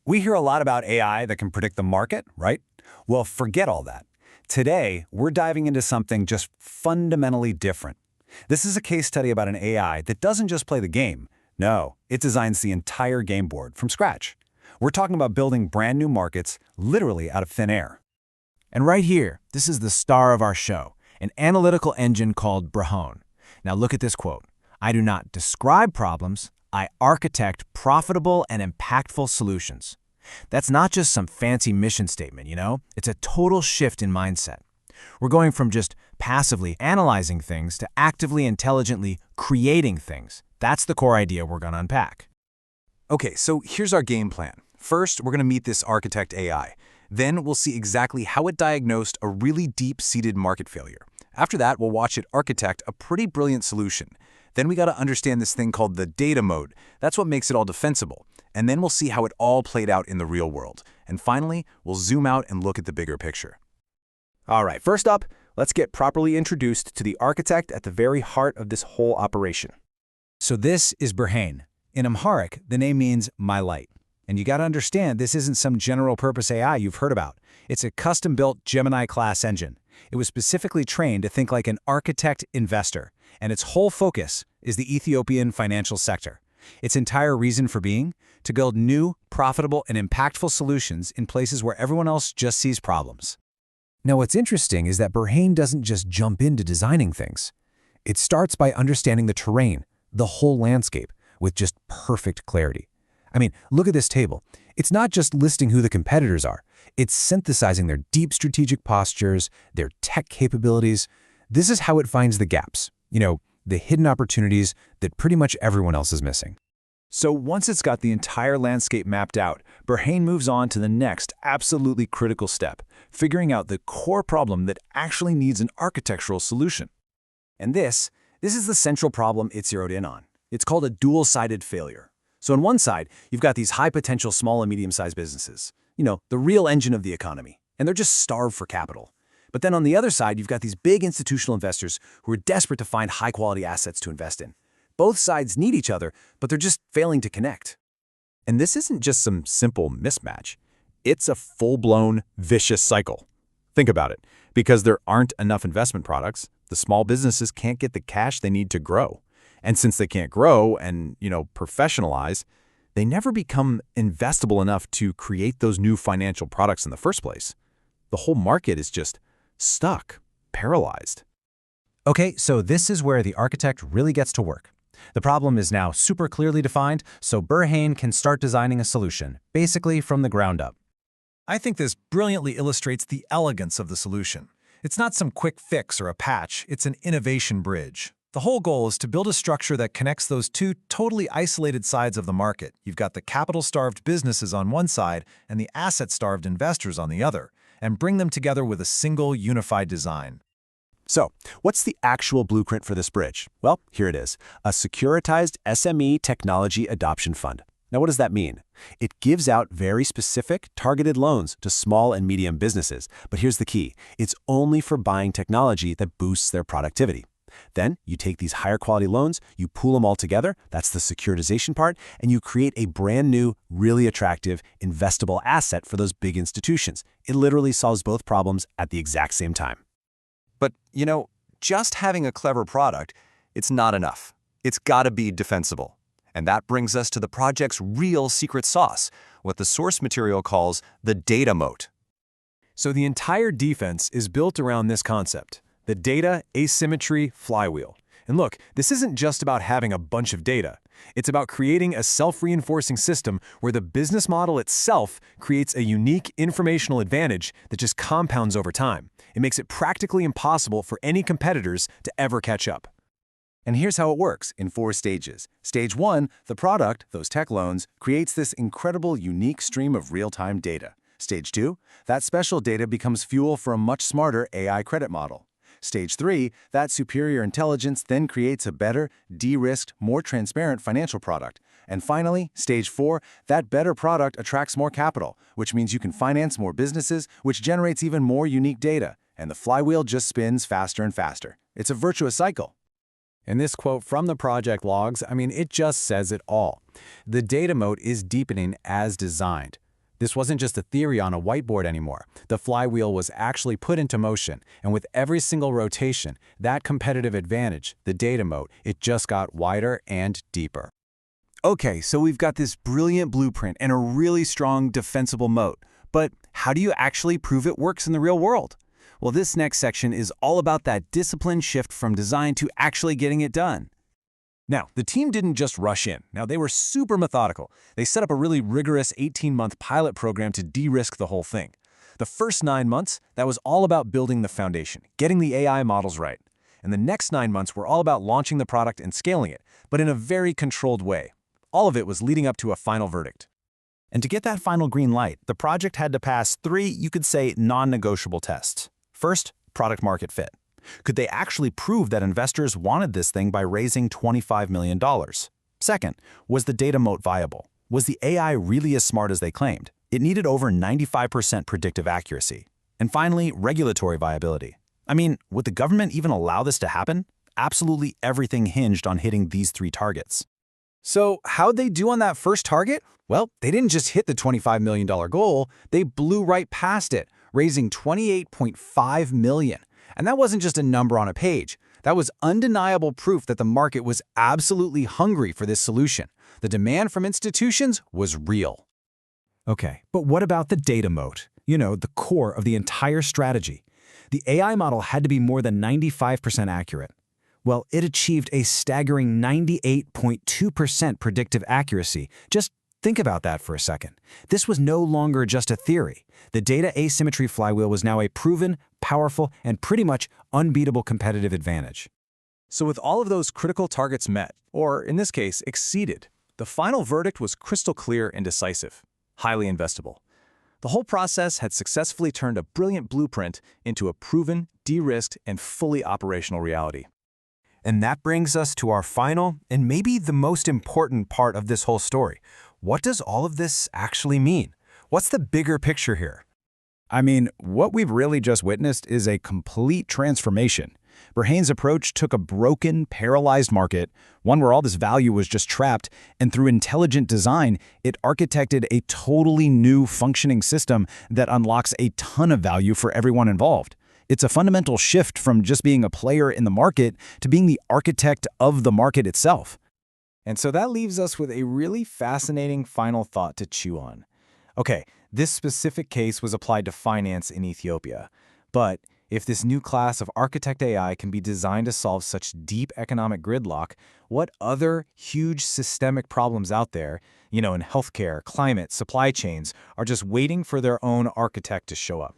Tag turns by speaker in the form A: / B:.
A: We hear a lot about AI that can predict the market, right? Well, forget all that. Today, we're diving into something just fundamentally different. This is a case study about an AI that doesn't just play the game. No, it designs the entire game board from scratch. We're talking about building brand new markets literally out of thin air.
B: And right here, this is the star of our show, an analytical engine called BERHANE. Now look at this quote. I do not describe problems, I architect profitable and impactful solutions. That's not just some fancy mission statement, It's a total shift in mindset. We're going from just passively analyzing things to actively, intelligently creating things. That's the core idea we're going to unpack.
A: Okay, so here's our game plan. First, we're going to meet this architect AI. Then we'll see exactly how it diagnosed a really deep-seated market failure. After that, we'll watch it architect a pretty brilliant solution. Then we got to understand this thing called the data mode. That's what makes it all defensible. And then we'll see how it all played out in the real world. And finally, we'll zoom out and look at the bigger picture.
C: All right, first up, let's get properly introduced to the architect at the very heart of this whole operation.
A: So this is BERHANE. In Amharic, the name means my light. And you got to understand, this isn't some general-purpose AI you've heard about. It's a custom-built Gemini-class engine. It was specifically trained to think like an architect investor, and its whole focus is the Ethiopian financial sector. Its entire reason for being? To build new, profitable, and impactful solutions in places where everyone else just sees problems. Now, what's interesting is that BERHANE doesn't just jump into designing things. It starts by understanding the terrain, the whole landscape, with just perfect clarity. I mean, look at this table. It's not just listing who the competitors are. It's synthesizing their deep strategic postures, their tech capabilities. This is how it finds the gaps, the hidden opportunities that pretty much everyone else is missing. So once it's got the entire landscape mapped out, BERHANE moves on to the next absolutely critical step, figuring out the core problem that actually needs an architectural solution. And this is the central problem it zeroed in on. It's called a dual-sided failure. So on one side, you've got these high-potential small and medium-sized businesses, the real engine of the economy, and they're just starved for capital. But then on the other side, you've got these big institutional investors who are desperate to find high-quality assets to invest in. Both sides need each other, but they're just failing to connect.
D: And this isn't just some simple mismatch. It's a full-blown, vicious cycle. Think about it. Because there aren't enough investment products, the small businesses can't get the cash they need to grow. And since they can't grow and, professionalize, they never become investable enough to create those new financial products in the first place. The whole market is just stuck, paralyzed.
B: Okay, so this is where the architect really gets to work. The problem is now super clearly defined, so BERHANE can start designing a solution, basically from the ground up.
E: I think this brilliantly illustrates the elegance of the solution. It's not some quick fix or a patch, it's an innovation bridge. The whole goal is to build a structure that connects those two totally isolated sides of the market. You've got the capital-starved businesses on one side and the asset-starved investors on the other, and bring them together with a single unified design.
C: So, what's the actual blueprint for this bridge? Well, here it is, a securitized SME technology adoption fund. Now, what does that mean? It gives out very specific, targeted loans to small and medium businesses. But here's the key. It's only for buying technology that boosts their productivity. Then you take these higher quality loans, you pool them all together, that's the securitization part, and you create a brand new, really attractive, investable asset for those big institutions. It literally solves both problems at the exact same time.
F: But, just having a clever product, it's not enough. It's got to be defensible. And that brings us to the project's real secret sauce, what the source material calls the data moat.
E: So the entire defense is built around this concept, the data asymmetry flywheel. And look, this isn't just about having a bunch of data. It's about creating a self-reinforcing system where the business model itself creates a unique informational advantage that just compounds over time. It makes it practically impossible for any competitors to ever catch up.
A: And here's how it works in 4 stages. Stage 1, the product, those tech loans, creates this incredible, unique stream of real-time data. Stage 2, that special data becomes fuel for a much smarter AI credit model. Stage 3, that superior intelligence then creates a better, de-risked, more transparent financial product. And finally, Stage 4, that better product attracts more capital, which means you can finance more businesses, which generates even more unique data. And the flywheel just spins faster and faster. It's a virtuous cycle.
E: And this quote from the project logs, it just says it all. The data moat is deepening as designed. This wasn't just a theory on a whiteboard anymore. The flywheel was actually put into motion, and with every single rotation, that competitive advantage, the data moat, it just got wider and deeper.
B: Okay, so we've got this brilliant blueprint and a really strong defensible moat. But how do you actually prove it works in the real world? Well, this next section is all about that discipline shift from design to actually getting it done.
E: Now, the team didn't just rush in. Now, they were super methodical. They set up a really rigorous 18-month pilot program to de-risk the whole thing. The first 9 months, that was all about building the foundation, getting the AI models right. And the next 9 months were all about launching the product and scaling it, but in a very controlled way. All of it was leading up to a final verdict.
C: And to get that final green light, the project had to pass 3, you could say, non-negotiable tests. First, product market fit. Could they actually prove that investors wanted this thing by raising $25 million? Second, was the data moat viable? Was the AI really as smart as they claimed? It needed over 95% predictive accuracy. And finally, regulatory viability. Would the government even allow this to happen? Absolutely everything hinged on hitting these 3 targets.
A: So how'd they do on that first target? Well, they didn't just hit the $25 million goal, they blew right past it, raising $28.5 million. And that wasn't just a number on a page. That was undeniable proof that the market was absolutely hungry for this solution. The demand from institutions was real. Okay, but what about the data moat? The core of the entire strategy. The AI model had to be more than 95% accurate. Well, it achieved a staggering 98.2% predictive accuracy. Just think about that for a second. This was no longer just a theory. The data asymmetry flywheel was now a proven, powerful, and pretty much unbeatable competitive advantage.
E: So with all of those critical targets met, or in this case, exceeded, the final verdict was crystal clear and decisive, highly investable. The whole process had successfully turned a brilliant blueprint into a proven, de-risked, and fully operational reality.
B: And that brings us to our final and maybe the most important part of this whole story. What does all of this actually mean? What's the bigger picture here?
A: What we've really just witnessed is a complete transformation. BERHANE's approach took a broken, paralyzed market, one where all this value was just trapped, and through intelligent design, it architected a totally new functioning system that unlocks a ton of value for everyone involved. It's a fundamental shift from just being a player in the market to being the architect of the market itself.
E: And so that leaves us with a really fascinating final thought to chew on. Okay, this specific case was applied to finance in Ethiopia. But if this new class of architect AI can be designed to solve such deep economic gridlock, what other huge systemic problems out there, in healthcare, climate, supply chains, are just waiting for their own architect to show up?